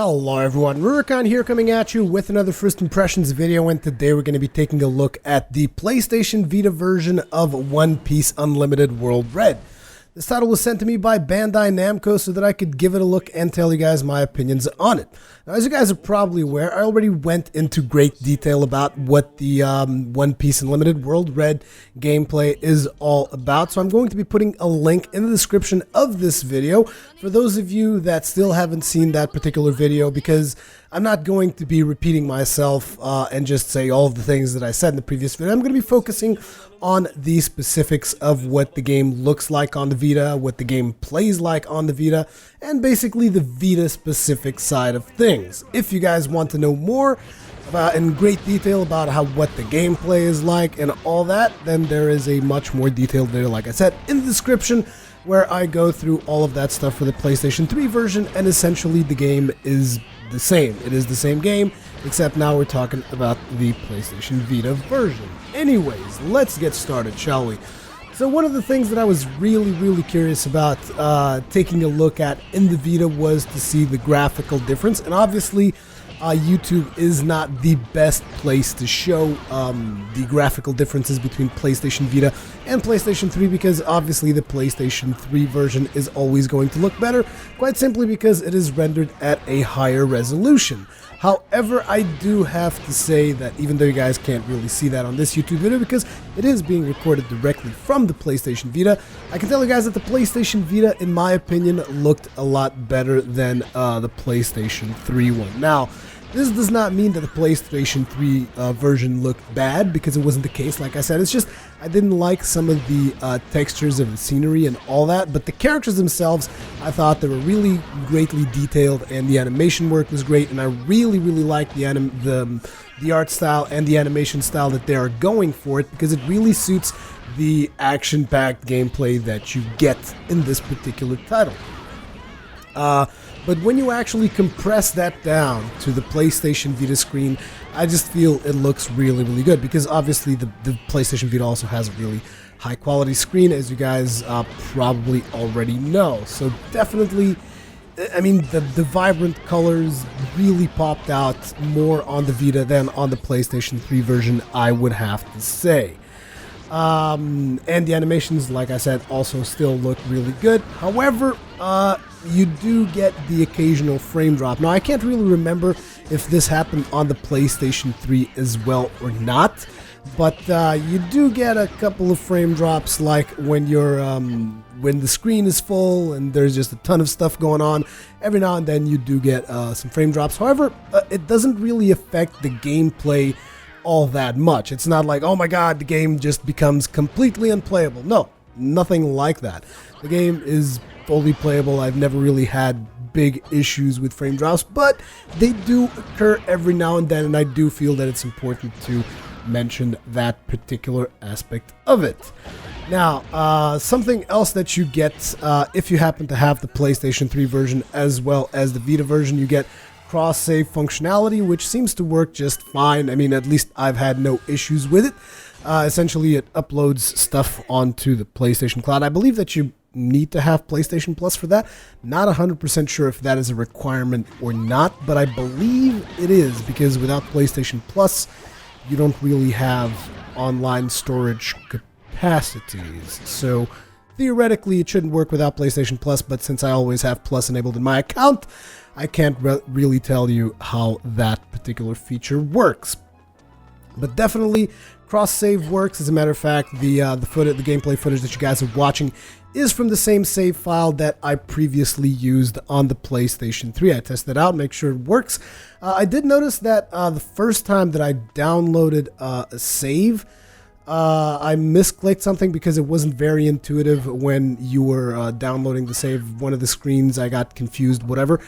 Hello everyone, Rurikhan here coming at you with another first impressions video, and today we're going to be taking a look at the PlayStation Vita version of One Piece Unlimited World Red. This title was sent to me by Bandai Namco so that I could give it a look and tell you guys my opinions on it. Now, as you guys are probably aware, I already went into great detail about what the One Piece Unlimited World Red gameplay is all about, so I'm going to be putting a link in the description of this video for those of you that still haven't seen that particular video, because I'm not going to be repeating myself and just say all of the things that I said in the previous video. I'm going to be focusing on the specifics of what the game looks like on the Vita, what the game plays like on the Vita, and basically the Vita specific side of things. If you guys want to know more in great detail about what the gameplay is like and all that, then there is a much more detailed video, like I said, in the description, where I go through all of that stuff for the PlayStation 3 version, and essentially the game is the same. It is the same game, except now we're talking about the PlayStation Vita version. Anyways, let's get started, shall we? So one of the things that I was really curious about taking a look at in the Vita was to see the graphical difference, and obviously YouTube is not the best place to show the graphical differences between PlayStation Vita and PlayStation 3, because obviously the PlayStation 3 version is always going to look better, quite simply because it is rendered at a higher resolution. However, I do have to say that even though you guys can't really see that on this YouTube video because it is being recorded directly from the PlayStation Vita, I can tell you guys that the PlayStation Vita, in my opinion, looked a lot better than the PlayStation 3 one. Now, this does not mean that the PlayStation 3 version looked bad, because it wasn't the case. Like I said, it's just I didn't like some of the textures of the scenery and all that, but the characters themselves, I thought they were really greatly detailed, and the animation work was great, and I really liked the art style and the animation style that they are going for it, because it really suits the action-packed gameplay that you get in this particular title. But when you actually compress that down to the PlayStation Vita screen, I just feel it looks really good, because obviously the PlayStation Vita also has a really high quality screen, as you guys probably already know. So definitely, I mean, the vibrant colors really popped out more on the Vita than on the PlayStation 3 version, I would have to say. And the animations, like I said, also still look really good. However, you do get the occasional frame drop. Now, I can't really remember if this happened on the PlayStation 3 as well or not, but you do get a couple of frame drops, like when you're when the screen is full and there's just a ton of stuff going on. Every now and then you do get some frame drops. However, it doesn't really affect the gameplay all that much. It's not like, oh my god, the game just becomes completely unplayable. No, nothing like that. The game is fully playable. I've never really had big issues with frame drops, but they do occur every now and then, and I do feel that it's important to mention that particular aspect of it. Now, something else that you get if you happen to have the PlayStation 3 version as well as the Vita version, you get cross-save functionality, which seems to work just fine. I mean, at least I've had no issues with it. Essentially, it uploads stuff onto the PlayStation Cloud. I believe that you need to have PlayStation Plus for that. Not 100% sure if that is a requirement or not, but I believe it is, because without PlayStation Plus, you don't really have online storage capacities. So theoretically, it shouldn't work without PlayStation Plus, but since I always have Plus enabled in my account, I can't really tell you how that particular feature works. But definitely, cross-save works. As a matter of fact, the gameplay footage that you guys are watching is from the same save file that I previously used on the PlayStation 3. I tested it out, make sure it works. I did notice that the first time that I downloaded a save, I misclicked something because it wasn't very intuitive when you were downloading the save. One of the screens, I got confused, whatever.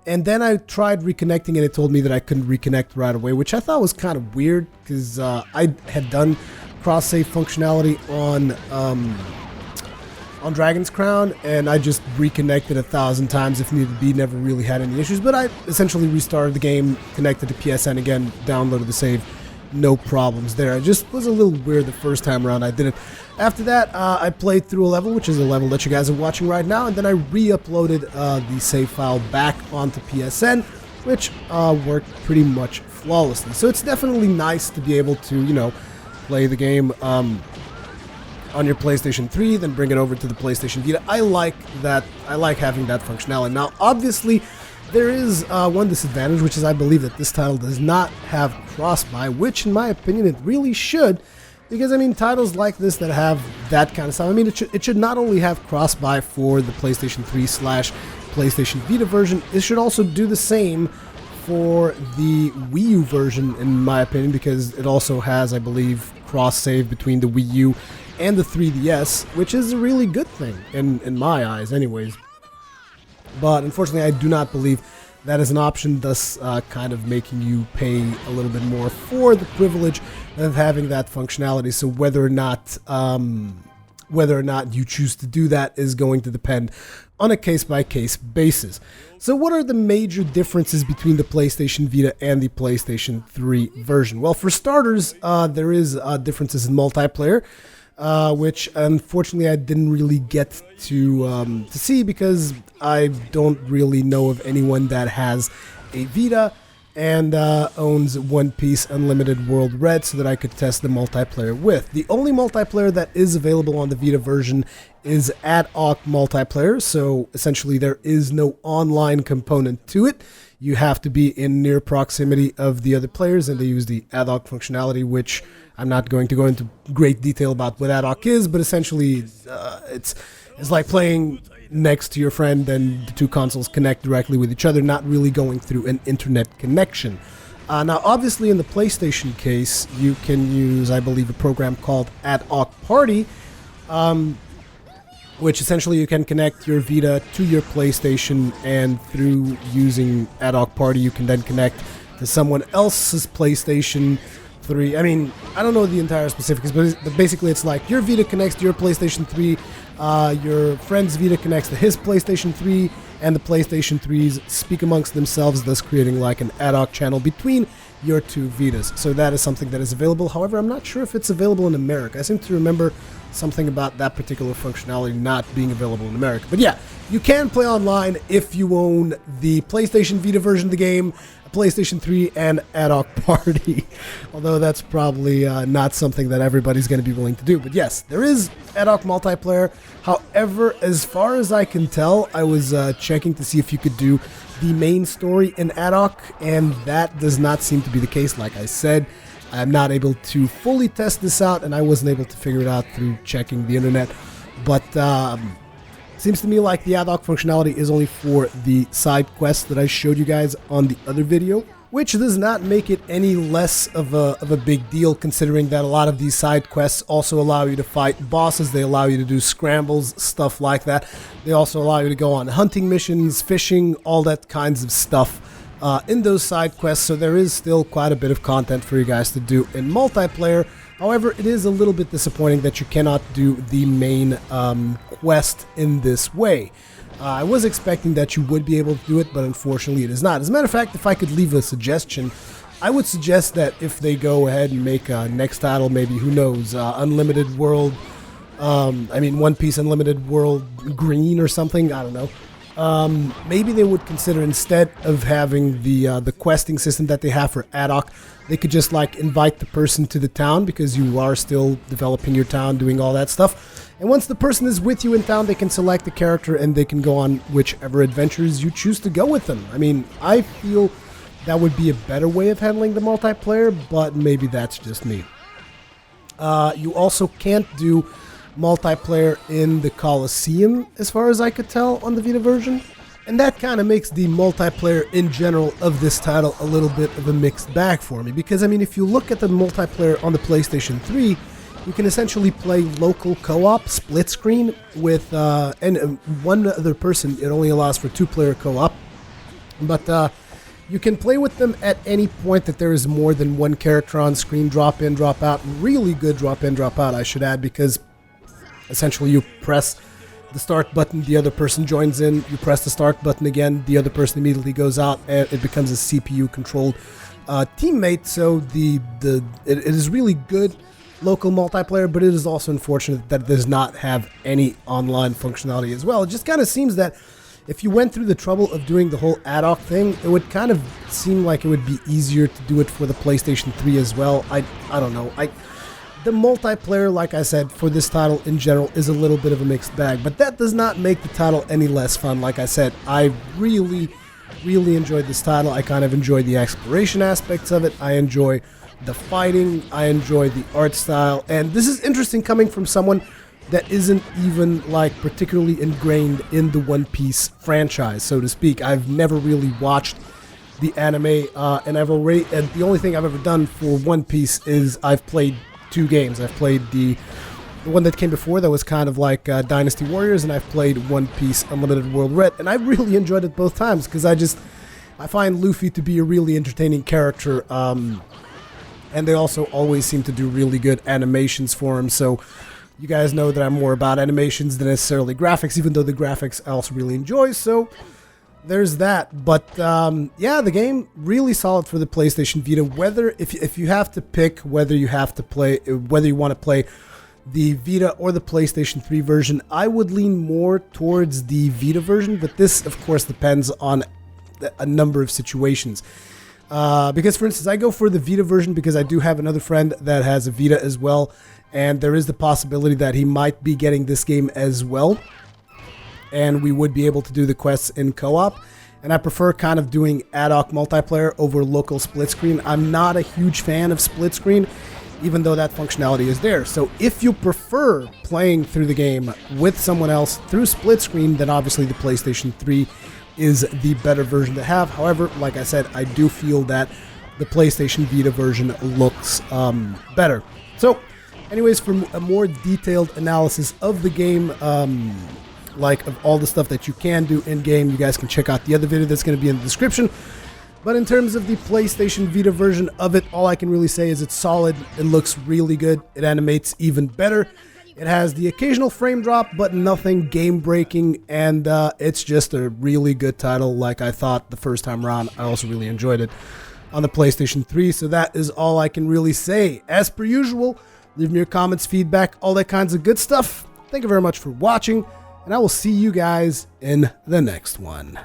And then I tried reconnecting, and it told me that I couldn't reconnect right away, which I thought was kind of weird, because I had done cross-save functionality on Dragon's Crown, and I just reconnected 1,000 times if needed be, never really had any issues. But I essentially restarted the game, connected to PSN again, downloaded the save, no problems there. It just was a little weird the first time around I did it. After that, I played through a level, which is a level that you guys are watching right now, and then I re-uploaded the save file back onto PSN, which worked pretty much flawlessly. So it's definitely nice to be able to, you know, play the game on your PlayStation 3, then bring it over to the PlayStation Vita. I like that. I like having that functionality. Now, obviously, there is one disadvantage, which is I believe that this title does not have cross-buy, which in my opinion it really should, because I mean titles like this that have that kind of stuff, I mean it should not only have cross-buy for the PlayStation 3 / PlayStation Vita version, it should also do the same for the Wii U version in my opinion, because it also has, I believe, cross-save between the Wii U and the 3DS, which is a really good thing in my eyes anyways. But unfortunately, I do not believe that is an option, thus kind of making you pay a little bit more for the privilege of having that functionality. So whether or not you choose to do that is going to depend on a case-by-case basis. So what are the major differences between the PlayStation Vita and the PlayStation 3 version? Well, for starters, there is differences in multiplayer, which unfortunately I didn't really get to see because I don't really know of anyone that has a Vita and owns One Piece Unlimited World Red so that I could test the multiplayer with. The only multiplayer that is available on the Vita version is ad hoc multiplayer, so essentially there is no online component to it. You have to be in near proximity of the other players, and they use the ad hoc functionality, which I'm not going to go into great detail about what ad hoc is, but essentially it's like playing next to your friend and the two consoles connect directly with each other, not really going through an internet connection. Now, obviously, in the PlayStation case, you can use, I believe, a program called Ad Hoc Party, which essentially you can connect your Vita to your PlayStation, and through using Ad Hoc Party, you can then connect to someone else's PlayStation 3. I mean, I don't know the entire specifics, but basically it's like your Vita connects to your PlayStation 3, your friend's Vita connects to his PlayStation 3, and the PlayStation 3s speak amongst themselves, thus creating like an ad hoc channel between your two Vitas. So that is something that is available. However, I'm not sure if it's available in America. I seem to remember something about that particular functionality not being available in America. But yeah, you can play online if you own the PlayStation Vita version of the game, PlayStation 3, and Ad Hoc Party. Although that's probably not something that everybody's going to be willing to do. But yes, there is Ad Hoc multiplayer. However, as far as I can tell, I was checking to see if you could do the main story in Ad Hoc, and that does not seem to be the case. Like I said, I'm not able to fully test this out, and I wasn't able to figure it out through checking the internet. But seems to me like the ad hoc functionality is only for the side quests that I showed you guys on the other video, which does not make it any less of a big deal, considering that a lot of these side quests also allow you to fight bosses. They allow you to do scrambles, stuff like that. They also allow you to go on hunting missions, fishing, all that kinds of stuff in those side quests. So there is still quite a bit of content for you guys to do in multiplayer. However, it is a little bit disappointing that you cannot do the main quest in this way. I was expecting that you would be able to do it, but unfortunately it is not. As a matter of fact, if I could leave a suggestion, I would suggest that if they go ahead and make a next title, maybe, who knows, Unlimited World, One Piece Unlimited World Green or something, I don't know. Maybe they would consider, instead of having the questing system that they have for ad hoc, they could just like invite the person to the town, because you are still developing your town, doing all that stuff. And once the person is with you in town, they can select the character and they can go on whichever adventures you choose to go with them. I mean, I feel that would be a better way of handling the multiplayer, but maybe that's just me. You also can't do multiplayer in the Coliseum, as far as I could tell, on the Vita version. And that kind of makes the multiplayer in general of this title a little bit of a mixed bag for me. Because, I mean, if you look at the multiplayer on the PlayStation 3, you can essentially play local co-op, split screen, with one other person. It only allows for 2-player co-op. But you can play with them at any point that there is more than one character on screen. Drop in, drop out. Really good drop in, drop out, I should add, because essentially you press the start button, the other person joins in, you press the start button again, the other person immediately goes out, and it becomes a CPU-controlled teammate. So it is really good local multiplayer, but it is also unfortunate that it does not have any online functionality as well. It just kind of seems that if you went through the trouble of doing the whole ad hoc thing, it would kind of seem like it would be easier to do it for the PlayStation 3 as well. I don't know. The multiplayer, like I said, for this title in general is a little bit of a mixed bag, but that does not make the title any less fun. Like I said, I really enjoyed this title. I kind of enjoy the exploration aspects of it. I enjoy the fighting. I enjoy the art style. And this is interesting coming from someone that isn't even like particularly ingrained in the One Piece franchise, so to speak. I've never really watched the anime, and the only thing I've ever done for One Piece is I've played 2 games. I've played the one that came before that was kind of like Dynasty Warriors, and I've played One Piece Unlimited World Red, and I really enjoyed it both times because I find Luffy to be a really entertaining character, and they also always seem to do really good animations for him. So you guys know that I'm more about animations than necessarily graphics, even though the graphics I also really enjoy. So there's that. But yeah, the game really solid for the PlayStation Vita. Whether if you have to pick whether you want to play the Vita or the PlayStation 3 version, I would lean more towards the Vita version. But this, of course, depends on a number of situations. Because, for instance, I go for the Vita version because I do have another friend that has a Vita as well, and there is the possibility that he might be getting this game as well, and we would be able to do the quests in co-op. And I prefer kind of doing ad hoc multiplayer over local split screen. I'm not a huge fan of split screen, even though that functionality is there. So if you prefer playing through the game with someone else through split screen, then obviously the PlayStation 3 is the better version to have. However, like I said, I do feel that the PlayStation Vita version looks better. So anyways, for a more detailed analysis of the game, like of all the stuff that you can do in game, you guys can check out the other video that's going to be in the description. But in terms of the PlayStation Vita version of it, all I can really say is it's solid. It looks really good. It animates even better. It has the occasional frame drop, but nothing game-breaking, and it's just a really good title like I thought the first time around. I also really enjoyed it on the PlayStation 3, so that is all I can really say. As per usual, leave me your comments, feedback, all that kinds of good stuff. Thank you very much for watching, and I will see you guys in the next one.